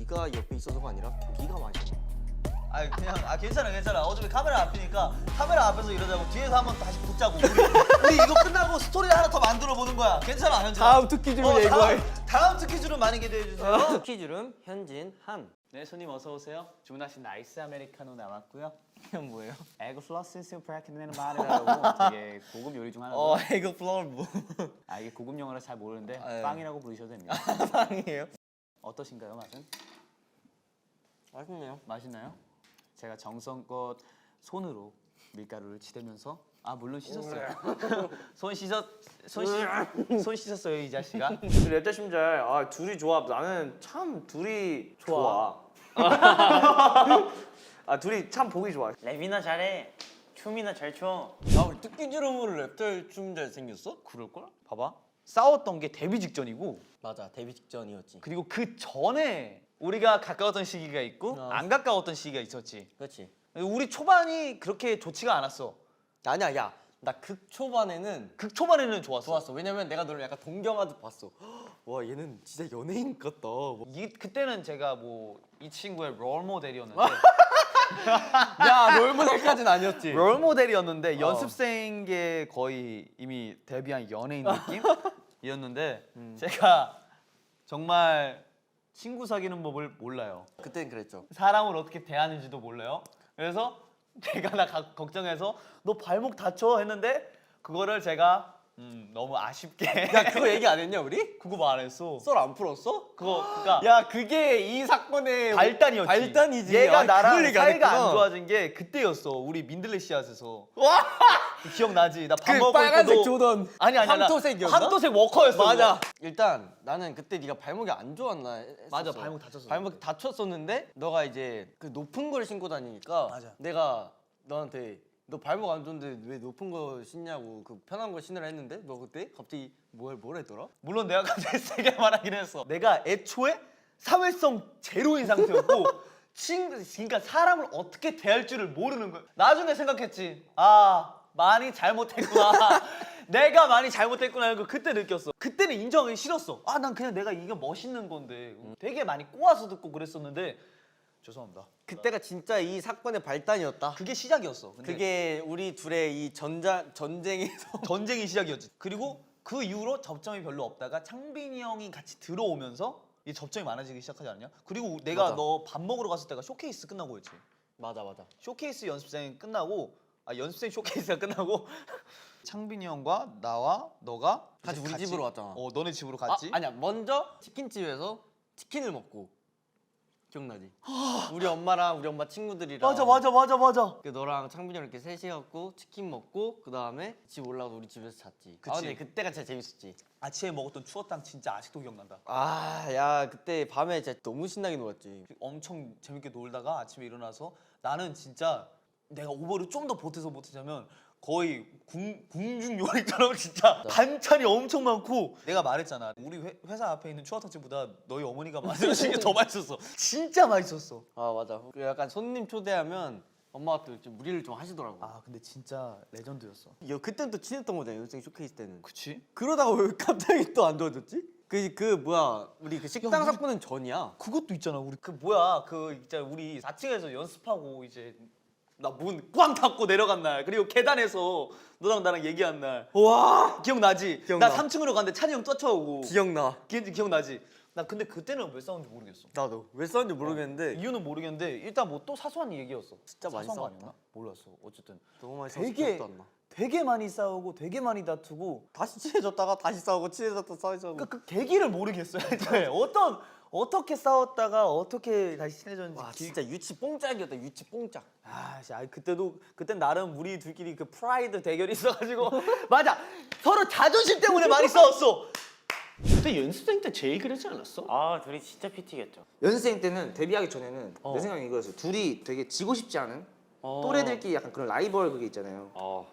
네가 옆에 있어서가 아니라 고기가 맛있어. 아 그냥 괜찮아. 어차피 카메라 앞이니까 카메라 앞에서 이러자고 뒤에서 한번 다시 붙자고. 우리 이거 끝나고 스토리를 하나 더 만들어 보는 거야. 괜찮아 현진아. 다음 특기주로 예고해. 다음 특기주로 많이 기대해 주세요. 특기주름 현진 한. 네, 손님 어서 오세요. 주문하신 아이스 아메리카노 나왔고요. 이건 뭐예요? 에그 플러스 스프라키는 마르라고 되게 고급 요리 중 하나고요. 이거 플라워 뭐? 아 이게 고급 영어라 잘 모르는데 아, 예. 빵이라고 부르셔도 됩니다. 빵이에요? 어떠신가요, 맛은? 맛있네요. 맛있나요? 제가 정성껏 손으로 밀가루를 치대면서 물론 씻었어요. 손 씻었어요 이 자식아. 랩자 심잘 둘이 좋아. 나는 참 둘이 좋아. 둘이 참 보기 좋아. 랩이나 잘해. 춤이나 잘 춰. 야 우리 특기주름으로 랩들 춤 잘 생겼어? 그럴걸? 봐봐. 싸웠던 게 데뷔 직전이고 맞아 데뷔 직전이었지. 그리고 그 전에 우리가 가까웠던 시기가 있고 안 가까웠던 시기가 있었지. 그렇지. 우리 초반이 그렇게 좋지가 않았어. 아니야 야 나 극 초반에는 극 초반에는 좋았어. 좋았어. 왜냐면 내가 너를 약간 동경하듯 봤어. 와 얘는 진짜 연예인 같다. 뭐. 그때는 제가 뭐 이 친구의 롤 모델이었는데 야 롤모델까지는 아니었지. 롤 모델이었는데 연습생계 거의 이미 데뷔한 연예인 느낌이었는데 제가 정말 친구 사귀는 법을 몰라요. 그땐 그랬죠. 사람을 어떻게 대하는지도 몰라요. 그래서 제가 걱정해서 너 발목 다쳐 했는데 그거를 제가 너무 아쉽게 야 그거 얘기 안 했냐 우리? 그거 말 안 했어. 썰 안 풀었어? 그러니까 야 그게 이 사건의 발단이었지. 발단이지. 얘가 그걸 나랑 얘기 안 사이가 했구나. 안 좋아진 게 그때였어. 우리 민들레 씨앗에서. 기억나지? 나 밥 그 먹고 빨간색 있고도 조던. 아니 황토색이었나? 황토색 워커였어. 맞아. 그거. 일단 나는 그때 네가 발목이 안 좋았나 했었어. 맞아, 발목 다쳤어. 발목 다쳤었는데 너가 이제 그 높은 걸 신고 다니니까 맞아. 내가 너한테 너 발목 안 좋은데 왜 높은 거 신냐고 그 편한 거 신으라 했는데 너 그때 갑자기 뭘 했더라? 물론 내가 갑자기 세게 말하긴 했어. 내가 애초에 사회성 제로인 상태였고 그러니까 사람을 어떻게 대할 줄을 모르는 거야. 나중에 생각했지. 많이 잘못했구나. 내가 많이 잘못했구나 이거 그때 느꼈어. 그때는 인정하기 싫었어. 난 그냥 내가 이게 멋있는 건데 되게 많이 꼬아서 듣고 그랬었는데 죄송합니다. 그때가 진짜 이 사건의 발단이었다. 그게 시작이었어. 근데 그게 우리 둘의 이 전쟁에서 전쟁이 시작이었지. 그리고 그 이후로 접점이 별로 없다가 창빈이 형이 같이 들어오면서 이 접점이 많아지기 시작하지 않냐? 그리고 내가 맞아. 너 밥 먹으러 갔을 때가 쇼케이스 끝나고였지. 맞아. 쇼케이스 연습생 끝나고 연습생 쇼케이스가 끝나고 창빈이 형과 나와 너가 같이 이제 우리 집으로 왔잖아. 너네 집으로 갔지. 아니야 먼저 치킨집에서 치킨을 먹고 기억나지? 우리 엄마랑 우리 엄마 친구들이랑 맞아. 그 너랑 창빈이 형 이렇게 셋이 갖고 치킨 먹고 그 다음에 집 올라가서 우리 집에서 잤지. 그치. 근데 그때가 진짜 재밌었지. 아침에 먹었던 추어탕 진짜 아직도 기억난다. 야 그때 밤에 진짜 너무 신나게 놀았지. 엄청 재밌게 놀다가 아침에 일어나서 나는 진짜 내가 오버를 좀 더 보태자면 거의 궁중 요리처럼 진짜 반찬이 엄청 많고 내가 말했잖아. 우리 회사 앞에 있는 추어탕집보다 너희 어머니가 만들어주신 게 더 맛있었어. 진짜 맛있었어. 맞아. 그 약간 손님 초대하면 엄마가 또 좀 무리를 좀 하시더라고. 근데 진짜 레전드였어. 그때는 또 친했던 거잖아. 연생 쇼케이스 때는. 그치? 그러다가 왜 갑자기 또 안 좋아졌지? 그 뭐야 우리 그 식당 우리- 사건은 전이야. 그것도 있잖아. 우리 진짜 우리 4층에서 연습하고 이제 나 문 꽝 닫고 내려간 날 그리고 계단에서 너랑 나랑 얘기한 날 와 기억나지? 기억나. 나 3층으로 갔는데 찬이 형 쫓아오고 기억나. 기억나지? 나 근데 그때는 왜 싸운지 모르겠어. 나도 왜 싸운지 모르겠는데 이유는 모르겠는데 일단 뭐 또 사소한 얘기였어. 진짜 많이 사소한 거 싸웠다. 아니었나? 몰랐어. 어쨌든 너무 많이 싸워서 되게 기억도 안 나. 되게 많이 싸우고 되게 많이 다투고 다시 친해졌다가 다시 싸우고 친해졌다 싸우고. 그 계기를 모르겠어요. 어떻게 싸웠다가 어떻게 다시 친해졌는지. 와 진짜 유치 뽕짝이었다. 유치 뽕짝. 그때 나름 우리 둘끼리 그 프라이드 대결이 있어가지고 맞아 서로 자존심 때문에 많이 싸웠어. 그때 연습생 때 제일 그러지 않았어? 둘이 진짜 피튀겠죠. 연습생 때는 데뷔하기 전에는 내 생각엔 이거였어. 둘이 되게 지고 싶지 않은 또래들끼리 약간 그런 라이벌 그게 있잖아요.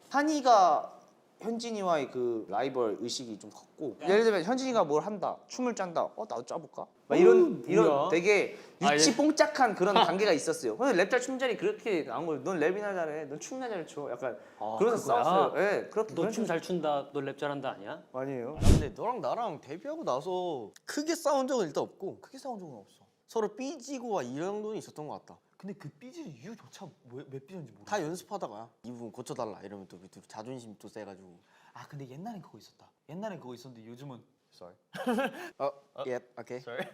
한이가 현진이와의 그 라이벌 의식이 좀 컸고 예를 들면 현진이가 뭘 한다, 춤을 짠다, 나도 짜볼까? 막 이런 되게 유치 뽕짝한 그런 관계가 있었어요. 근데 랩 잘 춤 잘이 그렇게 나온 거예요. 넌 랩이나 잘해, 넌 춤이나 잘 춰. 약간 그러면서 싸웠어요. 네, 그렇게 너 춤 잘 춘다, 너 랩 잘한다 아니야? 아니에요. 근데 너랑 나랑 데뷔하고 나서 크게 싸운 적은 일단 없고 크게 싸운 적은 없어. 서로 삐지고 이 정도는 있었던 것 같다. 근데 그 삐질 이유조차 왜 삐졌는지 모르겠어. 다 연습하다가 이 부분 고쳐달라 이러면 또 자존심 또 세가지고. 아 근데 옛날엔 그거 있었다. 옛날엔 그거 있었는데 요즘은 sorry. 예, 오케이. sorry.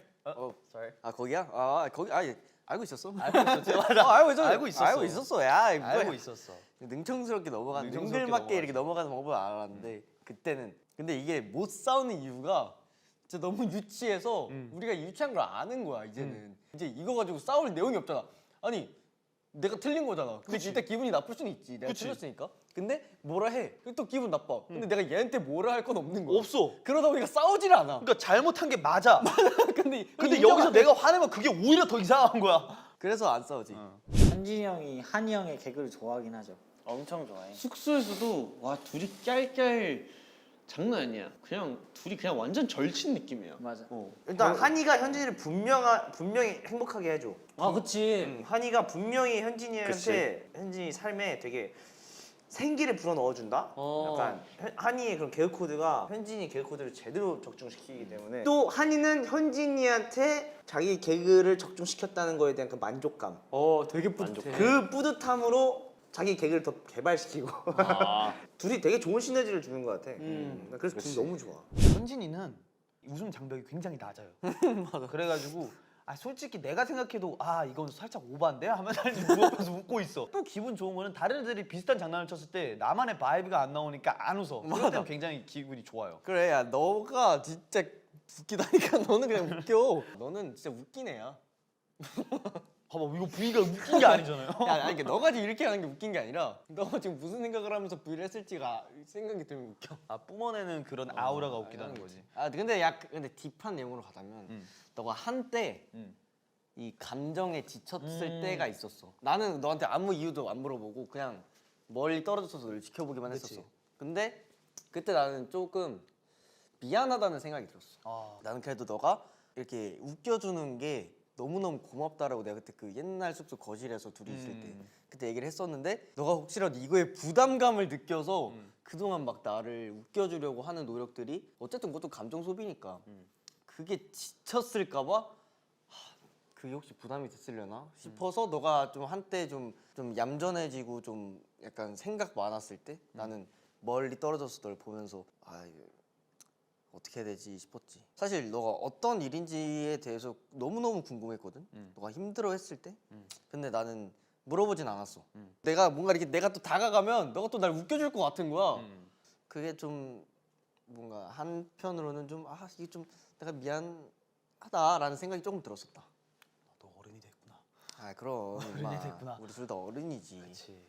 sorry. 아 거기야? 거기 알고 있었어? 알고 있었지. 맞아. 알고 있었어. 알고 있었어. 알고 있었어. 야, 알고 있었어. 능청스럽게 넘어가는 능청스럽게 능글맞게 이렇게 넘어가지. 넘어가는 방법을 알았는데 그때는 근데 이게 못 싸우는 이유가 진짜 너무 유치해서 우리가 유치한 걸 아는 거야 이제는. 이제 이거 가지고 싸울 내용이 없잖아. 아니 내가 틀린 거잖아. 근데 일단 기분이 나쁠 수는 있지. 내가 틀렸으니까. 근데 뭐라 해. 또 기분 나빠. 근데 내가 얘한테 뭐라 할 건 없는 거야. 없어. 그러다 보니까 싸우질 않아. 그러니까 잘못한 게 맞아. 근데 여기서 내가 화내면 그게 오히려 더 이상한 거야. 그래서 안 싸우지. 현진이 형이 한이 형의 개그를 좋아하긴 하죠. 엄청 좋아해. 숙소에서도 와 둘이 깔깔 장난 아니야. 그냥 둘이 그냥 완전 절친 느낌이야. 맞아. 일단 한이가 현진이를 분명히 행복하게 해줘. 아 그치. 한이가 분명히 현진이한테 현진이 삶에 되게 생기를 불어 넣어준다. 약간 한이의 그런 개그 코드가 현진이 개그 코드를 제대로 적중시키기 때문에 또 한이는 현진이한테 자기 개그를 적중시켰다는 거에 대한 그 만족감, 되게 뿌듯해. 그 뿌듯함으로 자기 개그를 더 개발시키고 둘이 되게 좋은 시너지를 주는 것 같아. 나 그래서 둘이 너무 좋아. 현진이는 웃음 장벽이 굉장히 낮아요. 맞아. 그래가지고 솔직히 내가 생각해도 이건 살짝 오반데 하면 무겁면서 웃고 있어. 또 기분 좋은 거는 다른 애들이 비슷한 장난을 쳤을 때 나만의 바이브가 안 나오니까 안 웃어. 그럴 때는 굉장히 기분이 좋아요. 그래 야 너가 진짜 웃기다니까 너는 그냥 웃겨. 너는 진짜 웃긴 애야. 봐봐 이거 V가 웃긴 게 아니잖아요. 야 아니 그러니까 너가 지금 이렇게 하는 게 웃긴 게 아니라 너가 지금 무슨 생각을 하면서 V를 했을지가 생각이 들면 웃겨. 뿜어내는 그런 아우라가 웃기다는 거지. 근데 근데 딥한 내용으로 가자면 너가 한때 이 감정에 지쳤을 때가 있었어. 나는 너한테 아무 이유도 안 물어보고 그냥 멀리 떨어져서 널 지켜보기만 했었어. 근데 그때 나는 조금 미안하다는 생각이 들었어. 나는 그래도 너가 이렇게 웃겨주는 게 너무너무 고맙다라고 내가 그때 그 옛날 숙소 거실에서 둘이 있을 때 그때 얘기를 했었는데 너가 혹시라도 이거에 부담감을 느껴서 그동안 막 나를 웃겨주려고 하는 노력들이 어쨌든 그것도 감정 소비니까 그게 지쳤을까봐 그게 혹시 부담이 됐으려나 싶어서 너가 좀 한때 좀 얌전해지고 좀 약간 생각 많았을 때 나는 멀리 떨어져서 널 보면서 이거 어떻게 해야 되지 싶었지. 사실 너가 어떤 일인지에 대해서 너무너무 궁금했거든. 너가 힘들어했을 때. 근데 나는 물어보진 않았어. 내가 뭔가 이렇게 내가 또 다가가면 너가 또 날 웃겨줄 것 같은 거야. 그게 좀 뭔가 한편으로는 좀 이게 좀 내가 미안하다라는 생각이 조금 들었었다. 너 어른이 됐구나. 그럼 어른이 됐구나. 우리 둘 다 어른이지. 그렇지.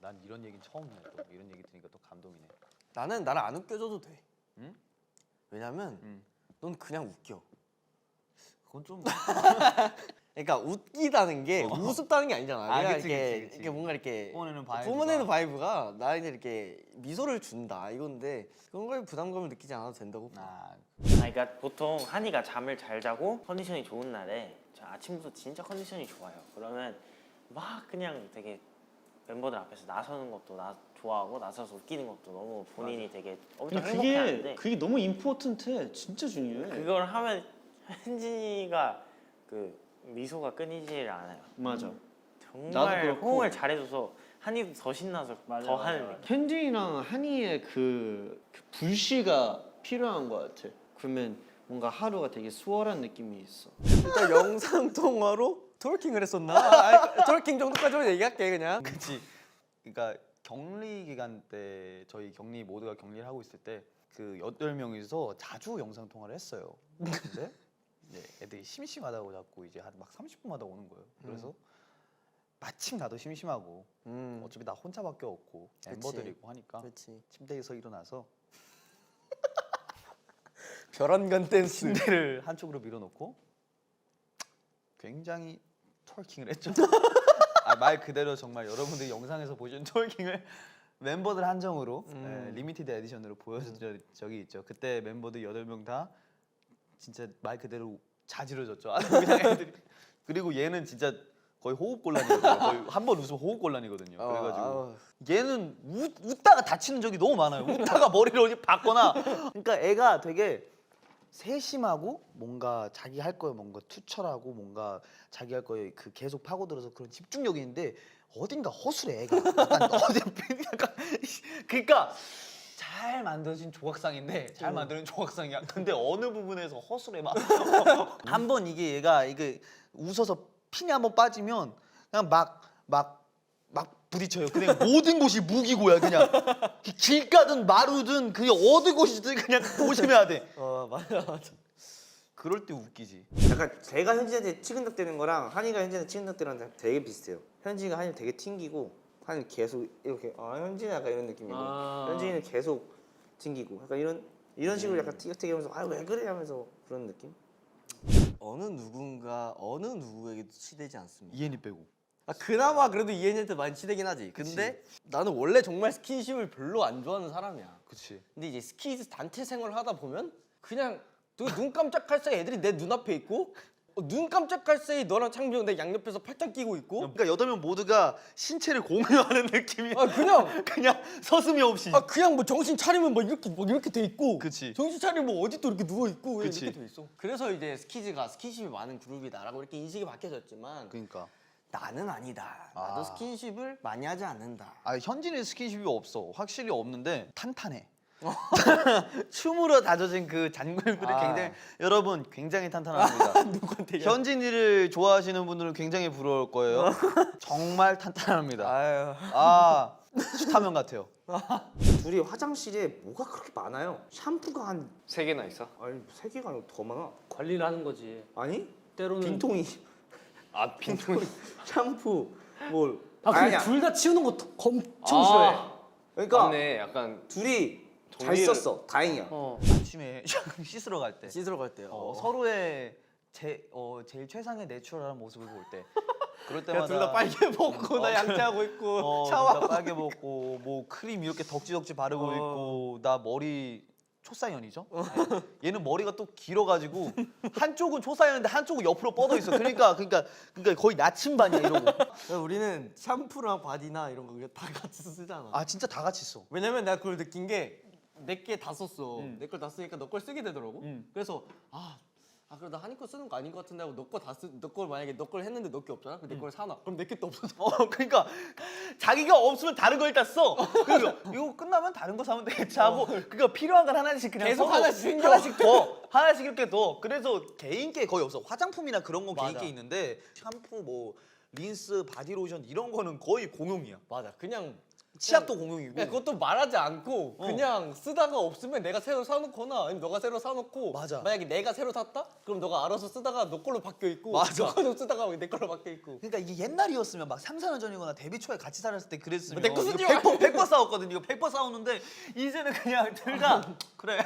난 이런 얘기는 처음이네. 또 이런 얘기 들으니까 또 감동이네. 나는 나를 안 웃겨줘도 돼. 응? 왜냐면 넌 그냥 웃겨. 그건 좀 그러니까 웃기다는 게 우습다는 게 아니잖아. 내가 그치, 이렇게, 그치. 이렇게 뭔가 이렇게 뿜어내는 바이브가 나한테 이렇게 미소를 준다 이건데 그런 거에 부담감을 느끼지 않아도 된다고. 그러니까 보통 한이가 잠을 잘 자고 컨디션이 좋은 날에 아침부터 진짜 컨디션이 좋아요. 그러면 막 그냥 되게 멤버들 앞에서 나서는 것도 좋아하고 나서서 웃기는 것도 너무 본인이 되게 엄청 근데 행복해하는데 그게 너무 임포턴트해. 진짜 중요해. 그걸 하면 현진이가 그 미소가 끊이질 않아요. 맞아. 나도 정말 그렇고. 호응을 잘해줘서 한이도 더 신나서 더 하는 느낌. 현진이랑 한이의 그 불씨가 필요한 것 같아. 그러면 뭔가 하루가 되게 수월한 느낌이 있어. 일단 영상 통화로 트월킹을 했었나? 트월킹 정도까지만 얘기할게 그냥. 그치. 그러니까 격리 기간 때 저희 격리 모두가 격리를 하고 있을 때 그 8명이서 자주 영상 통화를 했어요. 근데 애들이 심심하다고 자꾸 이제 한 막 30분마다 오는 거예요. 그래서 마침 나도 심심하고 어차피 나 혼자밖에 없고 멤버들이고 하니까 그렇지. 침대에서 일어나서 별안간 댄스. 침대를 한쪽으로 밀어놓고 굉장히 트월킹을 했죠. 말 그대로 정말 여러분들이 영상에서 보신 트월킹을 멤버들 한정으로 리미티드 에디션으로 보여준 적이 있죠. 그때 멤버들 8명 다 진짜 말 그대로 자지러졌죠. 그냥 애들이. 그리고 얘는 진짜 거의 호흡곤란이거든요. 거의 한 번 웃으면 호흡곤란이거든요. 그래가지고 얘는 웃다가 다치는 적이 너무 많아요. 웃다가 머리를 어디 박거나. 그러니까 애가 되게 세심하고 뭔가 자기 할 거에 뭔가 투철하고 뭔가 자기 할 거에 그 계속 파고들어서 그런 집중력이 있는데 어딘가 허술해 애가. 약간 어디 약간 그러니까 잘 만들어진 조각상인데 잘 만드는 조각상이야. 근데 어느 부분에서 허술해 막. 한번 이게 얘가 이게 웃어서 핀이 한번 빠지면 그냥 막 부딪혀요. 그냥 모든 곳이 무기고야 그냥. 길가든 마루든 그게 어느 곳이든 그냥 조심해야 돼. 맞아. 그럴 때 웃기지. 약간 제가 현진한테 치근덕대는 거랑 한이가 현진한테 치근덕대는 거랑 되게 비슷해요. 현진이가 한이 되게 튕기고 한이 계속 이렇게 현진이 약간 이런 느낌이고 현진이는 계속 튕기고 약간 이런 식으로 약간 티격태격하면서 왜 그래 하면서 그런 느낌? 어느 누군가 어느 누구에게도 치대지 않습니다. 이엔이 빼고. 그나마 그래도 이해한테 많이 치대긴 하지. 근데 나는 원래 정말 스킨십을 별로 안 좋아하는 사람이야. 그치. 근데 이제 스키즈 단체 생활을 하다 보면 그냥 눈 깜짝할 사이 애들이 내 눈앞에 있고 눈 깜짝할 사이 너랑 창빈 내 양옆에서 팔짱 끼고 있고 그러니까 8명 모두가 신체를 공유하는 느낌이. 그냥 서슴이 없이. 그냥 뭐 정신 차리면 뭐 이렇게 돼 있고 그치. 정신 차리면 뭐 어디 또 이렇게 누워 있고 그치. 이렇게 돼 있어. 그래서 이제 스키즈가 스킨십이 많은 그룹이다라고 이렇게 인식이 바뀌어졌지만 그러니까. 나는 아니다. 나도 스킨십을 많이 하지 않는다. 현진이 스킨십이 없어. 확실히 없는데 탄탄해. 춤으로 다져진 그 잔근육들이 굉장히 여러분 굉장히 탄탄합니다. 누구한테 현진이를 좋아하시는 분들은 굉장히 부러울 거예요. 정말 탄탄합니다. 아유. 슈타면 같아요. 둘이 화장실에 뭐가 그렇게 많아요? 샴푸가 한 3개나 있어? 아니 3개가 아니고 더 많아. 관리를 하는 거지. 아니? 때로는 빈통이 아 빈통이. 샴푸 뭘 근데 둘 다 치우는 거 엄청 싫어해. 그러니까 맞네. 약간 둘이 잘 정리를- 썼어. 다행이야. 아침에 씻으러 갈 때 씻으러 갈 때요. 서로의 제일 최상의 내추럴한 모습을 볼 때 그럴 그냥 때마다 둘 다 빨개 벗고 나 양치하고 있고 샤워 빨개 먹고 뭐 크림 이렇게 덕지덕지 바르고 있고 나 머리 초사연이죠. 네. 얘는 머리가 또 길어가지고 한쪽은 초사연인데 한쪽은 옆으로 뻗어 있어. 그러니까 거의 나침반이야 이러고. 그래서 우리는 샴푸랑 바디나 이런 거 그냥 다 같이 쓰잖아. 아 진짜 다 같이 써. 왜냐면 내가 그걸 느낀 게 내 게 다 썼어. 내 걸 다 쓰니까 너 걸 쓰게 되더라고. 그래서 그래 나 한이 거 쓰는 거 아닌 것 같은데 하고 너 걸 만약에 너 걸 했는데 너 게 없잖아. 그럼 내 걸 사놔. 그럼 내 게 또 없어져. 그러니까 자기가 없으면 다른 걸 일단 써. 그래서 이거 끝나면 다른 거 사면 되겠지 하고 그러니까 필요한 건 하나씩 그냥 계속 서로 하나씩 챙겨. 하나씩 이렇게 더. 그래서 개인 게 거의 없어. 화장품이나 그런 건 개인 맞아. 게 있는데 샴푸 뭐 린스 바디로션 이런 거는 거의 공용이야. 맞아. 그냥 치약도 공용이고. 그냥 그것도 말하지 않고 그냥 쓰다가 없으면 내가 새로 사놓거나 아니면 너가 새로 사놓고 맞아. 만약에 내가 새로 샀다? 그럼 너가 알아서 쓰다가 너 걸로 바뀌어 있고 맞아. 너 걸로 쓰다가 내 걸로 바뀌어 있고 그러니까 이게 옛날이었으면 막 3, 4년 전이거나 데뷔 초에 같이 살았을 때 그랬으면 내 거 쓰지 이거 마. 100% 싸웠거든. 이거 100% 싸웠는데 이제는 그냥 둘 다 그래.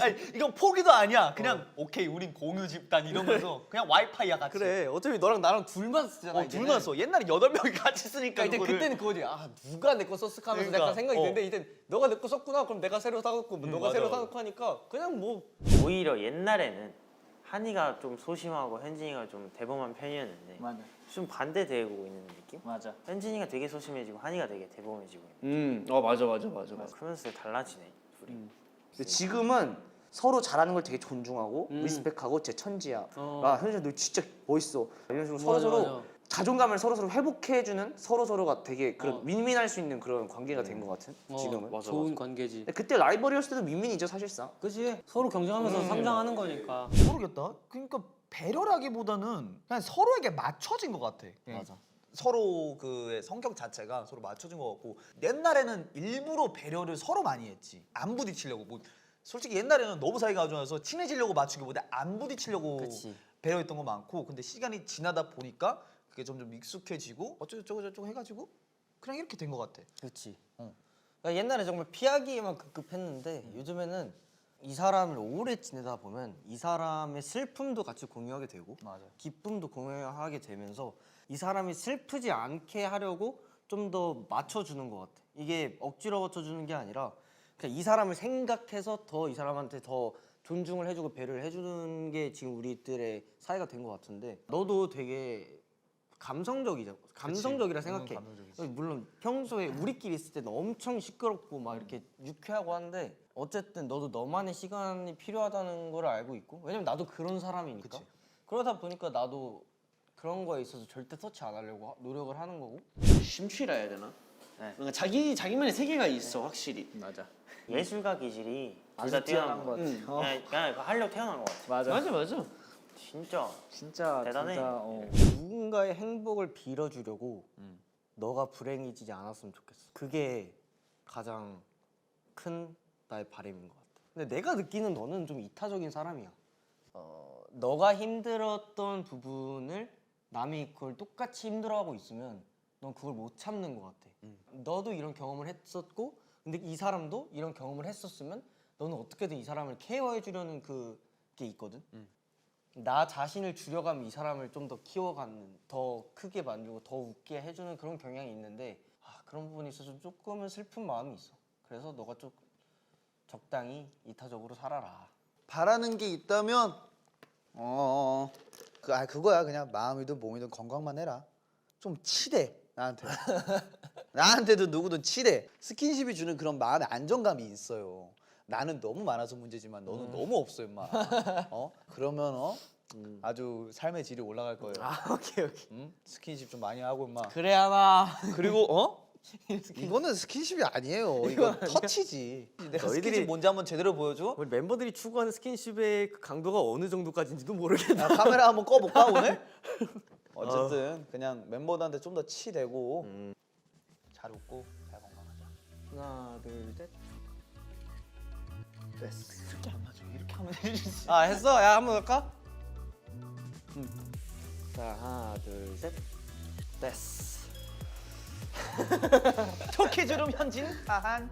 아니, 이건 포기도 아니야. 그냥 오케이 우린 공유 집단 이러면서 그냥 와이파이야 같이. 그래 어차피 너랑 나랑 둘만 쓰잖아 이제는. 둘만 써. 옛날에 8명이 같이 쓰니까 그러니까 이제 그거를. 그때는 그거지. 누가 내 거 썼을까 하면서 그러니까, 약간 생각이 드는데 이제 너가 내 거 썼구나. 그럼 내가 새로 사놓고 뭐 너가 맞아, 새로 맞아. 사놓고 하니까 그냥 뭐 오히려 옛날에는 한이가 좀 소심하고 현진이가 좀 대범한 편이었는데 맞아. 좀 반대되고 있는 느낌? 맞아. 현진이가 되게 소심해지고 한이가 되게 대범해지고 있는 맞아. 크면서 달라지네 둘이. 근데 지금은 서로 잘하는 걸 되게 존중하고 리스펙하고 제 천지야. 현진아 너 진짜 멋있어. 이런 식으로 서로 자존감을 서로 회복해주는 서로가 되게 그런 윈윈할 수 있는 그런 관계가 된 것 같은 지금은. 좋은 관계지. 근데 그때 라이벌이었을 때도 윈윈이죠 사실상. 그치? 서로 경쟁하면서 성장하는 거니까. 모르겠다. 그러니까 배려라기보다는 그냥 서로에게 맞춰진 것 같아. 맞아. 서로 그의 성격 자체가 서로 맞춰진 것 같고 옛날에는 일부러 배려를 서로 많이 했지. 안 부딪히려고. 뭐 솔직히 옛날에는 너무 사이가 안 좋아서 친해지려고 맞추기보다 안 부딪히려고 그치. 배려했던 거 많고 근데 시간이 지나다 보니까 그게 점점 익숙해지고 어쩌고 저쩌고 해가지고 그냥 이렇게 된 것 같아. 그렇지. 그러니까 옛날에 정말 피하기에만 급급했는데 요즘에는 이 사람을 오래 지내다 보면 이 사람의 슬픔도 같이 공유하게 되고 맞아. 기쁨도 공유하게 되면서 이 사람이 슬프지 않게 하려고 좀 더 맞춰주는 것 같아. 이게 억지로 맞춰주는 게 아니라 그냥 이 사람을 생각해서 더 이 사람한테 더 존중을 해주고 배려를 해주는 게 지금 우리들의 사이가 된 것 같은데 너도 되게 감성적이라 생각해. 물론 평소에 우리끼리 있을 때는 엄청 시끄럽고 막 이렇게 유쾌하고 한데 어쨌든 너도 너만의 시간이 필요하다는 걸 알고 있고 왜냐면 나도 그런 사람이니까. 그러다 보니까 나도 그런 거에 있어서 절대 터치 안 하려고 노력을 하는 거고. 심취라 해야 되나? 네. 뭔가 자기만의 세계가 있어 확실히. 맞아. 예술과 기질이 둘 다 뛰어난 것 같아. 그냥 이거 하려고 태어난 것 같아. 맞아. 진짜 대단해. 누군가의 행복을 빌어주려고 너가 불행해지지 않았으면 좋겠어. 그게 가장 큰 나의 바람인 것 같아. 근데 내가 느끼는 너는 좀 이타적인 사람이야. 너가 힘들었던 부분을 남이 그걸 똑같이 힘들어하고 있으면 넌 그걸 못 참는 것 같아. 너도 이런 경험을 했었고 근데 이 사람도 이런 경험을 했었으면 너는 어떻게든 이 사람을 케어해 주려는 그게 있거든. 나 자신을 줄여가면 이 사람을 좀 더 키워가는, 더 크게 만들고 더 웃게 해주는 그런 경향이 있는데 그런 부분에 있어서 조금은 슬픈 마음이 있어. 그래서 너가 좀 적당히 이타적으로 살아라. 바라는 게 있다면 그거야. 그냥 마음이든 몸이든 건강만 해라. 좀 치대 나한테. 나한테도 누구든 치대. 스킨십이 주는 그런 마음의 안정감이 있어요. 나는 너무 많아서 문제지만 너는 너무 없어 임마. 그러면 아주 삶의 질이 올라갈 거예요. 오케이. 스킨십 좀 많이 하고 임마. 그래 하나. 그리고 이거는 스킨십이 아니에요. 이거 터치지. 내가 스킨십 뭔지 한번 제대로 보여줘. 우리 멤버들이 추구하는 스킨십의 그 강도가 어느 정도까지인지도 모르겠네. 야, 카메라 한번 꺼볼까 오늘? 어쨌든 그냥 멤버들한테 좀 더 치대고 잘 웃고 잘 건강하자. 하나 둘 셋. 됐어. 이렇게 안 맞아. 이렇게 하면 해주지. 했어? 야 한번 할까? 자 하나 둘 셋. 됐어. 토끼주름 현진 하한.